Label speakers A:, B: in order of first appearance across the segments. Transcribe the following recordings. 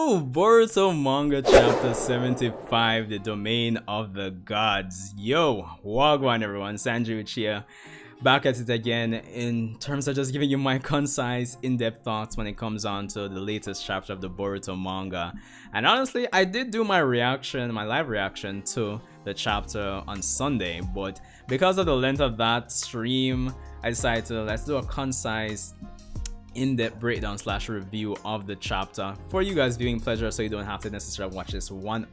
A: Yo, Boruto Manga Chapter 75, The Domain of the Gods. Yo, wagwan everyone, Sanji Uchiha, back at it again in terms of just giving you my concise, in-depth thoughts when it comes on to the latest chapter of the Boruto manga. And honestly, I did do my reaction, my live reaction to the chapter on Sunday, but because of the length of that stream, I decided to let's do a concise, in-depth breakdown / review of the chapter for you guys viewing pleasure, so you don't have to necessarily watch this 1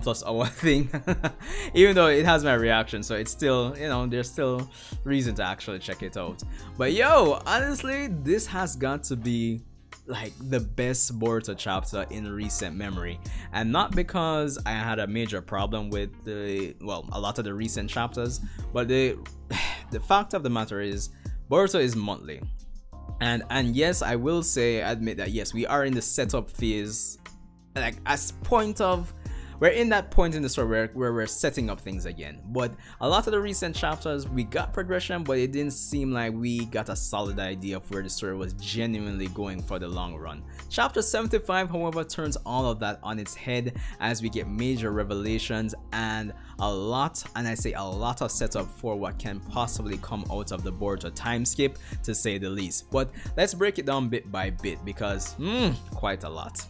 A: plus hour thing. Even though it has my reaction, so it's still, you know, there's still reason to actually check it out. But yo, honestly, this has got to be like the best Boruto chapter in recent memory, and not because I had a major problem with a lot of the recent chapters, but the fact of the matter is Boruto is monthly. And yes, I will admit that yes, we are in the setup phase, like we're in that point in the story where we're setting up things again. But a lot of the recent chapters, we got progression, but it didn't seem like we got a solid idea of where the story was genuinely going for the long run. Chapter 75, however, turns all of that on its head as we get major revelations and a lot, and I say a lot, of setup for what can possibly come out of the Boruto Timeskip, to say the least. But let's break it down bit by bit because quite a lot.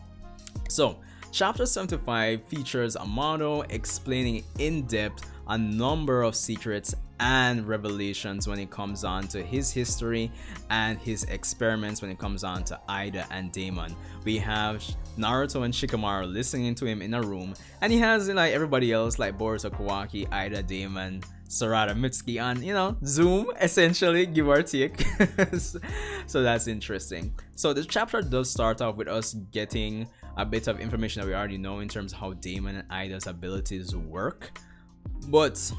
A: So Chapter 75 features Amado explaining in depth a number of secrets and revelations when it comes on to his history and his experiments when it comes on to Eida and Daemon. We have Naruto and Shikamaru listening to him in a room, and he has like everybody else like Boruto, Kawaki, Eida, Daemon, Sarada, Mitsuki on, you know, Zoom, essentially, give or take. So that's interesting. So the chapter does start off with us getting a bit of information that we already know in terms of how Daemon and Eida's abilities work, but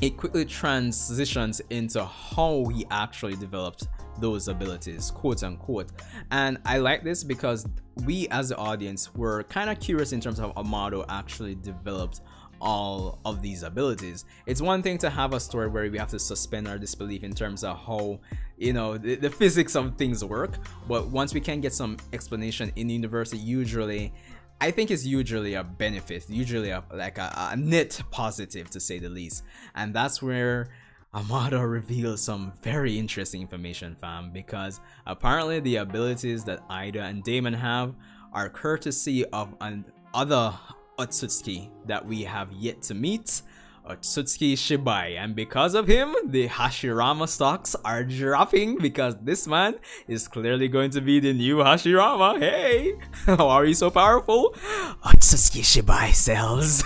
A: it quickly transitions into how he actually developed those abilities, quote unquote. And I like this because we as the audience were kind of curious in terms of how Amado actually developed all of these abilities. It's one thing to have a story where we have to suspend our disbelief in terms of how, you know, the physics of things work, but once we can get some explanation in the universe, I think it's usually a benefit, usually a net positive, to say the least. And that's where Amado reveals some very interesting information, fam, because apparently the abilities that Eida and Daemon have are courtesy of another Otsutsuki that we have yet to meet, Otsutsuki Shibai, and because of him, the Hashirama stocks are dropping because this man is clearly going to be the new Hashirama. Hey, how are you so powerful? Otsutsuki Shibai sells.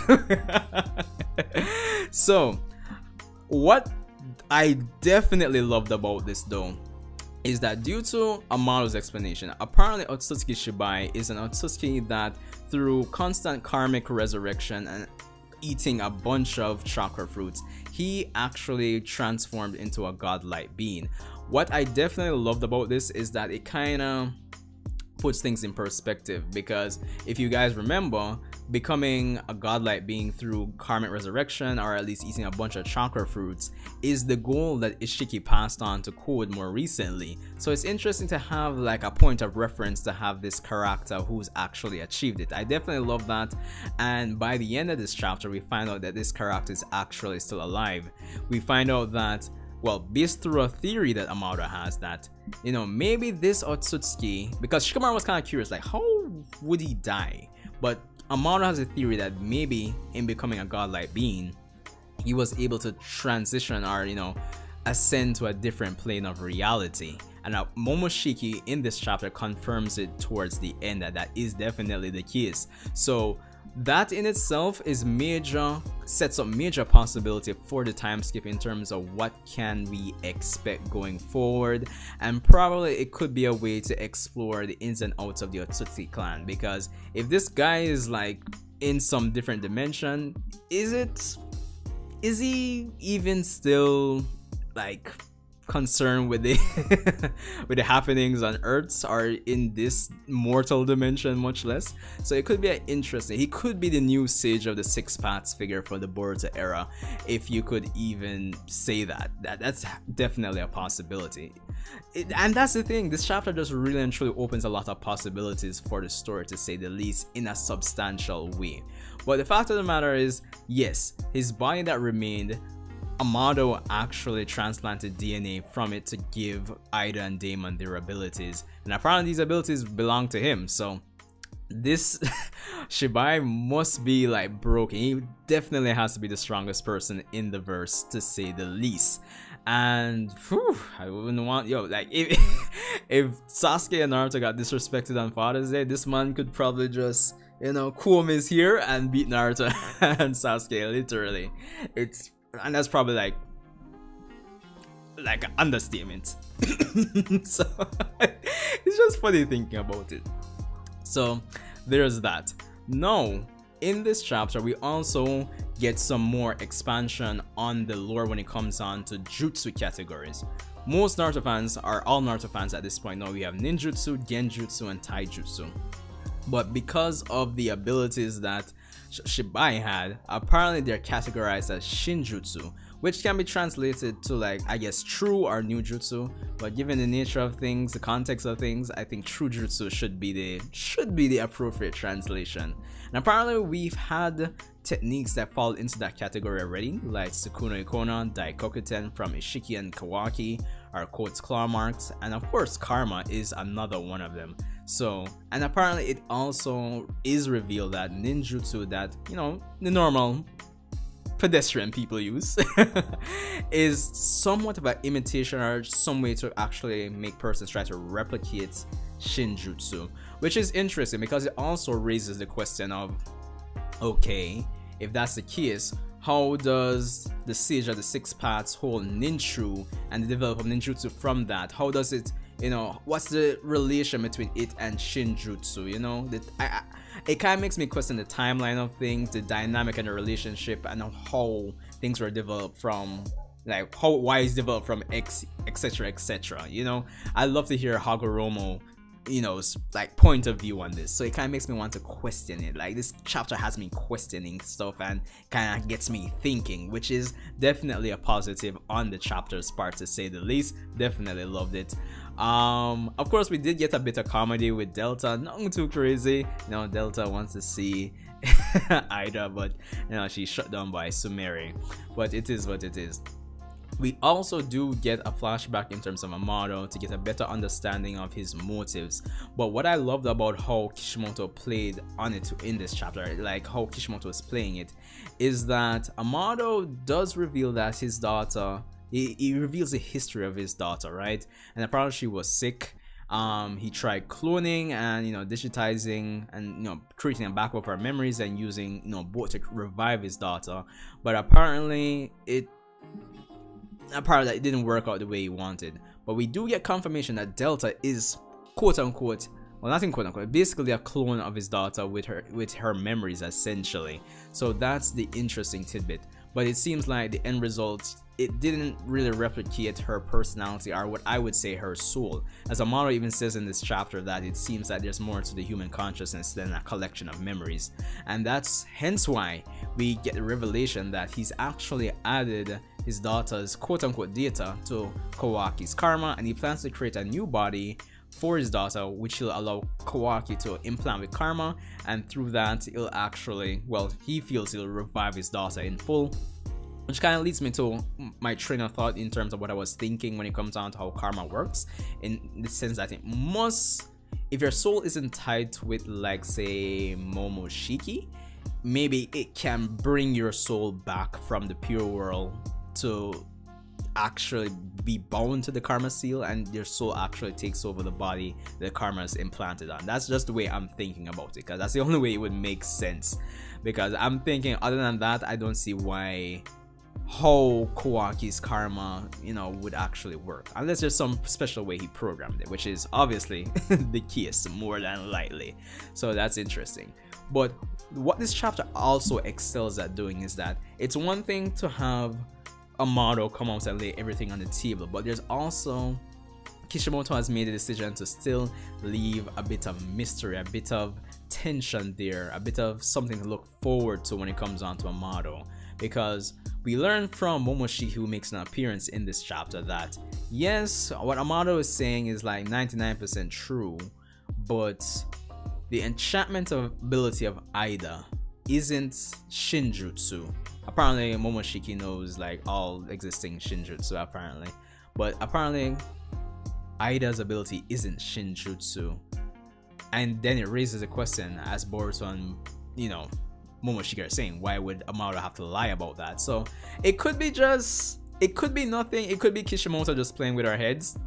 A: So, what I definitely loved about this though is that due to Amado's explanation, apparently Otsutsuki Shibai is an Otsutsuki that through constant karmic resurrection and eating a bunch of chakra fruits, he actually transformed into a godlike being. What I definitely loved about this is that it kind of puts things in perspective, because if you guys remember, becoming a godlike being through karmic resurrection, or at least eating a bunch of chakra fruits, is the goal that Ishiki passed on to Code more recently. So it's interesting to have like a point of reference to have this character who's actually achieved it. I definitely love that. And by the end of this chapter, we find out that this character is actually still alive. We find out that, well, based through a theory that Amado has, that, you know, maybe this Otsutsuki, because Shikamaru was kind of curious, like, how would he die? But Amado has a theory that maybe in becoming a godlike being, he was able to transition, or, you know, ascend to a different plane of reality. And Momoshiki in this chapter confirms it towards the end that that is definitely the case. So that in itself is sets up major possibility for the time skip in terms of what can we expect going forward, and probably it could be a way to explore the ins and outs of the Otsutsuki clan, because if this guy is like in some different dimension, is he even still like concerned with the with the happenings on Earth or in this mortal dimension, much less. So it could be interesting. He could be the new sage of the six paths figure for the Boruto era, if you could even say that. That's definitely a possibility. And that's the thing, this chapter just really and truly opens a lot of possibilities for the story, to say the least, in a substantial way. But the fact of the matter is, yes, his body that remained, Amado actually transplanted DNA from it to give Eida and Daemon their abilities, and apparently these abilities belong to him. So this Shibai must be like broken. He definitely has to be the strongest person in the verse, to say the least. And whew, I wouldn't want, like, if if Sasuke and Naruto got disrespected on Father's Day, this man could probably just, comb his hair and beat Naruto and Sasuke, literally. And that's probably like an understatement. So it's just funny thinking about it. So there's that. Now in this chapter we also get some more expansion on the lore when it comes on to jutsu categories. Most Naruto fans, are all Naruto fans at this point, know we have ninjutsu, genjutsu, and taijutsu. But because of the abilities that Shibai had, apparently they're categorized as shinjutsu, which can be translated to, like, I guess, true or new jutsu. But given the nature of things, the context of things, I think true jutsu should be the appropriate translation. And apparently we've had techniques that fall into that category already, like Sukuno Ikona, Daikokuten from Ishiki and Kawaki, our quotes claw marks, and of course Karma is another one of them. So, and apparently it also is revealed that ninjutsu that, the normal pedestrian people use is somewhat of an imitation, or some way to actually make persons try to replicate shinjutsu, which is interesting because it also raises the question of, okay, if that's the case, how does the Sage of the Six Paths hold ninju and the development of ninjutsu from that? How does it, what's the relation between it and shinjutsu? It kind of makes me question the timeline of things, the dynamic and the relationship, and how things were developed from, like, how Y is developed from X, etc, etc. I love to hear Hagoromo, like, point of view on this. So it kind of makes me want to question it. Like, this chapter has me questioning stuff and kind of gets me thinking, which is definitely a positive on the chapter's part, to say the least. Definitely loved it. Of course we did get a bit of comedy with Delta, nothing too crazy. Delta wants to see Ida, but she's shut down by Sumeri. But it is what it is. We also do get a flashback in terms of Amado to get a better understanding of his motives. But what I loved about how Kishimoto played on it in this chapter, like how Kishimoto was playing it, is that Amado does reveal that his daughter, he reveals the history of his daughter, right? And apparently she was sick. He tried cloning and digitizing and creating a backup of her memories and using both to revive his daughter. But apparently it didn't work out the way he wanted. But we do get confirmation that Delta is, quote unquote, well, nothing quote unquote, basically a clone of his daughter with her memories, essentially. So that's the interesting tidbit. But it seems like the end result, it didn't really replicate her personality, or what I would say her soul. As Amado even says in this chapter that it seems that there's more to the human consciousness than a collection of memories. And that's hence why we get the revelation that he's actually added his daughter's quote-unquote data to Kawaki's karma, and he plans to create a new body for his daughter, which will allow Kawaki to implant with karma, and through that he'll actually, well, he feels he'll revive his daughter in full. Which kind of leads me to my train of thought in terms of what I was thinking when it comes down to how karma works, in the sense that it must, if your soul isn't tied with, like, say, Momoshiki, maybe it can bring your soul back from the pure world to actually be bound to the karma seal, and your soul actually takes over the body the karma is implanted on. That's just the way I'm thinking about it, because that's the only way it would make sense. Because I'm thinking, other than that, I don't see why how Kawaki's karma, would actually work, unless there's some special way he programmed it, which is obviously the case more than likely. So that's interesting. But what this chapter also excels at doing is that it's one thing to have Amado come out and lay everything on the table, but there's also Kishimoto has made a decision to still leave a bit of mystery, a bit of tension there, a bit of something to look forward to when it comes on to Amado. Because we learned from Momoshiki, who makes an appearance in this chapter, that yes, what Amado is saying is like 99% true, but the enchantment ability of Eida isn't Shinjutsu. Apparently Momoshiki knows like all existing Shinjutsu apparently, but apparently Eida's ability isn't Shinjutsu. And then it raises a question, as Boruto and, you know, Momoshiki are saying, why would Amado have to lie about that? So it could be just, it could be nothing, it could be Kishimoto just playing with our heads,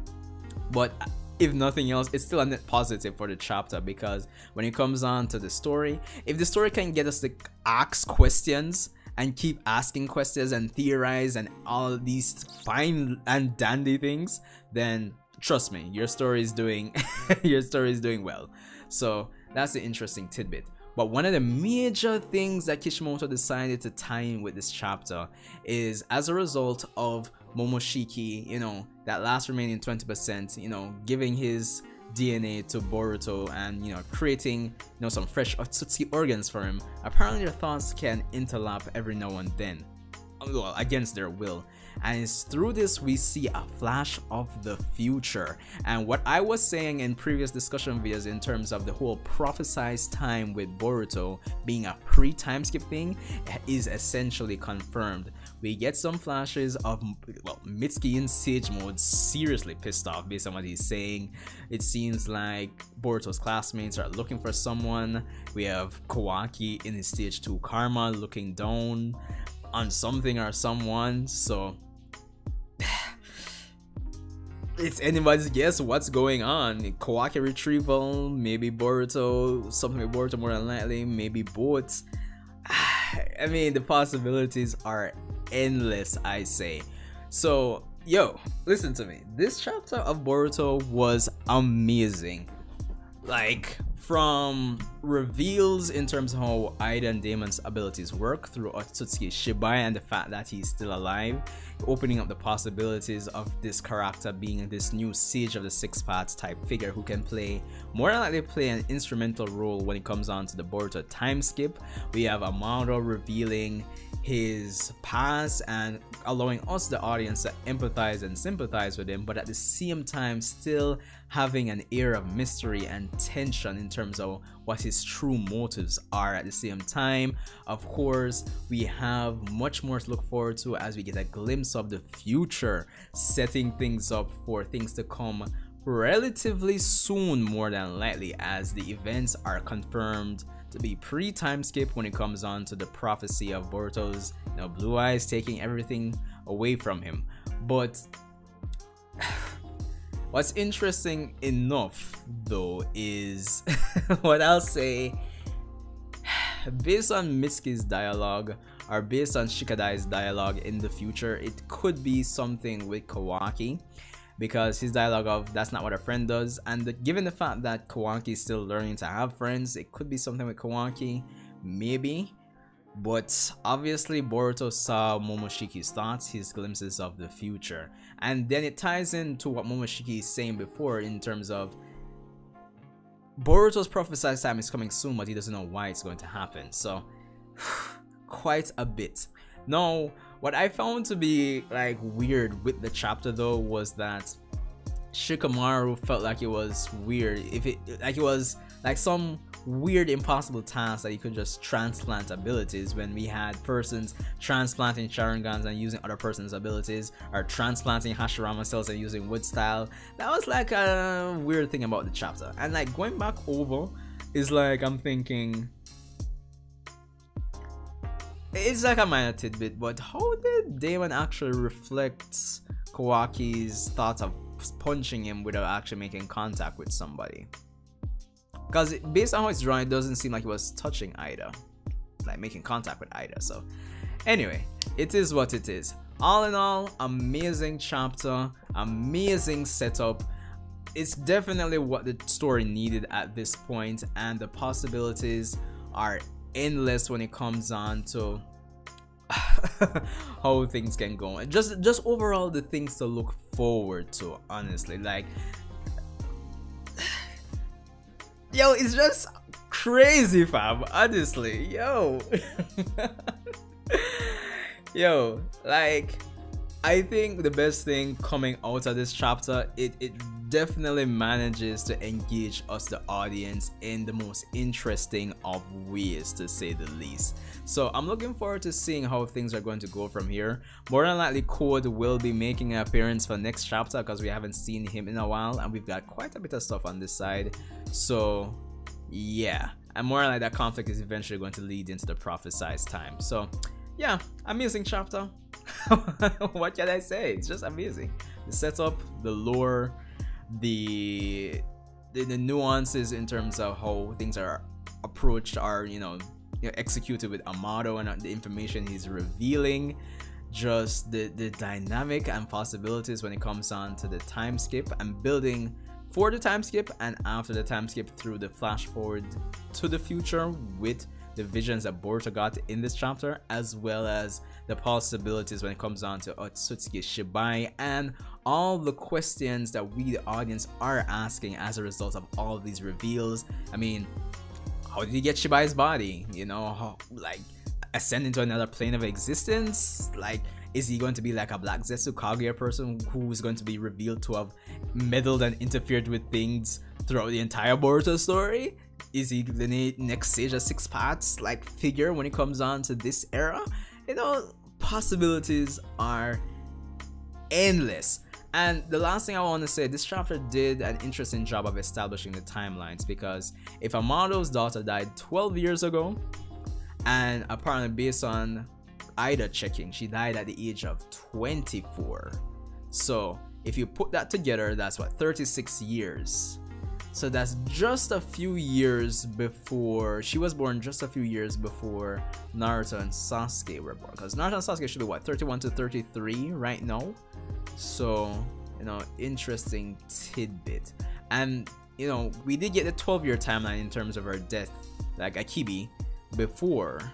A: but if nothing else, it's still a net positive for the chapter, because when it comes on to the story, if the story can get us to ask questions and keep asking questions and theorize and all these fine and dandy things, then trust me, your story is doing your story is doing well. So that's the interesting tidbit. But one of the major things that Kishimoto decided to tie in with this chapter is, as a result of Momoshiki, you know, that last remaining 20%, you know, giving his DNA to Boruto and, you know, creating, you know, some fresh Otsutsuki organs for him, apparently their thoughts can interlap every now and then, well, against their will. And it's through this we see a flash of the future. And what I was saying in previous discussion videos in terms of the whole prophesized time with Boruto being a pre-time skip thing is essentially confirmed. We get some flashes of, well, Mitsuki in Sage Mode seriously pissed off based on what he's saying. It seems like Boruto's classmates are looking for someone. We have Kawaki in his stage 2 karma looking down on something or someone. So it's anybody's guess what's going on. Kawaki retrieval, maybe Boruto, something with Boruto more than likely, maybe both. I mean, the possibilities are endless, I say. So yo, listen to me, this chapter of Boruto was amazing. Like, from reveals in terms of how Eida and Daemon's abilities work through Otsutsuki Shibai and the fact that he's still alive, opening up the possibilities of this character being this new Sage of the Six Paths type figure who can play, more than likely play an instrumental role when it comes on to the Boruto Timeskip. We have Amado revealing his past and allowing us, the audience, to empathize and sympathize with him, but at the same time still having an air of mystery and tension in terms of what his true motives are. At the same time, of course, we have much more to look forward to as we get a glimpse of the future, setting things up for things to come relatively soon, more than likely, as the events are confirmed to be pre-time skip when it comes on to the prophecy of Boruto's, you know, blue eyes taking everything away from him. But what's interesting enough though is what I'll say, based on Mitsuki's dialogue or based on Shikadai's dialogue in the future, it could be something with Kawaki, because his dialogue of "that's not what a friend does," and given the fact that Kawaki is still learning to have friends, it could be something with Kawaki, maybe. But obviously Boruto saw Momoshiki's thoughts, his glimpses of the future, and then it ties into what Momoshiki is saying before in terms of Boruto's prophesied time is coming soon, but he doesn't know why it's going to happen. So quite a bit. Now, what I found to be like weird with the chapter though was that Shikamaru felt like it was weird, if it was like some weird impossible task that you could just transplant abilities, when we had persons transplanting Sharingans and using other person's abilities, or transplanting Hashirama cells and using wood style. That was like a weird thing about the chapter. And like going back over is like, I'm thinking, it's like a minor tidbit, but how did Daemon actually reflect Kawaki's thoughts of punching him without actually making contact with somebody? Because based on how it's drawn, it doesn't seem like he was touching Eida, like making contact with Eida. So anyway, it is what it is. All in all, amazing chapter, amazing setup. It's definitely what the story needed at this point, and the possibilities are endless when it comes on to how things can go, and just overall the things to look forward to, honestly. Like, yo, it's just crazy, fam, honestly. Yo. Yo, like, I think the best thing coming out of this chapter, it definitely manages to engage us, the audience, in the most interesting of ways, to say the least. So I'm looking forward to seeing how things are going to go from here. More than likely Code will be making an appearance for next chapter, because we haven't seen him in a while, and we've got quite a bit of stuff on this side. So yeah, and more than likely that conflict is eventually going to lead into the prophesized time. So yeah, amazing chapter. What can I say? It's just amazing. The setup, the lore, the nuances in terms of how things are approached, are executed with Amado, and the information he's revealing, just the dynamic and possibilities when it comes on to the time skip, and building for the time skip and after the time skip through the flash forward to the future with the visions that Boruto got in this chapter, as well as the possibilities when it comes on to Otsutsuki Shibai, and all the questions that we, the audience, are asking as a result of all of these reveals. I mean, how did he get Shibai's body? How, like, ascend into another plane of existence? Like, is he going to be like a Black Zetsu Kaguya person who's going to be revealed to have meddled and interfered with things throughout the entire Boruto story? Is he the next Sage of Six Paths like figure when it comes on to this era? Possibilities are endless. And the last thing I want to say, this chapter did an interesting job of establishing the timelines, because if Amado's daughter died 12 years ago, and apparently based on Eida checking, she died at the age of 24. So if you put that together, that's what, 36 years. So that's just a few years before she was born, just a few years before Naruto and Sasuke were born, because Naruto and Sasuke should be what, 31 to 33 right now. So interesting tidbit. And we did get the 12-year timeline in terms of her death, like Akibi, before,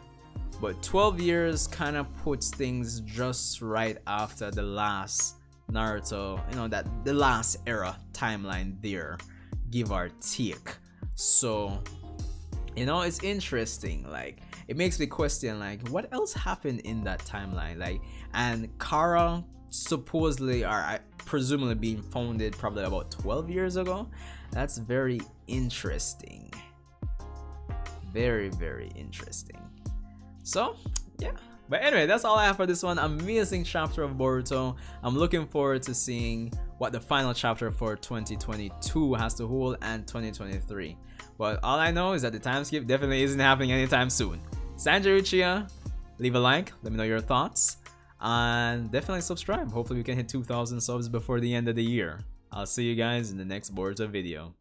A: but 12 years kind of puts things just right after the last Naruto, that the last era timeline there, give or take. So it's interesting. Like, it makes me question, like, what else happened in that timeline? Like, and Kara supposedly, or presumably, being founded probably about 12 years ago. That's very interesting. Very, very interesting. So yeah, but anyway, that's all I have for this one. Amazing chapter of Boruto. I'm looking forward to seeing what the final chapter for 2022 has to hold, and 2023. But all I know is that the time skip definitely isn't happening anytime soon. Sanjay Uchiha, leave a like, let me know your thoughts, and definitely subscribe. Hopefully we can hit 2,000 subs before the end of the year. I'll see you guys in the next Boruto video.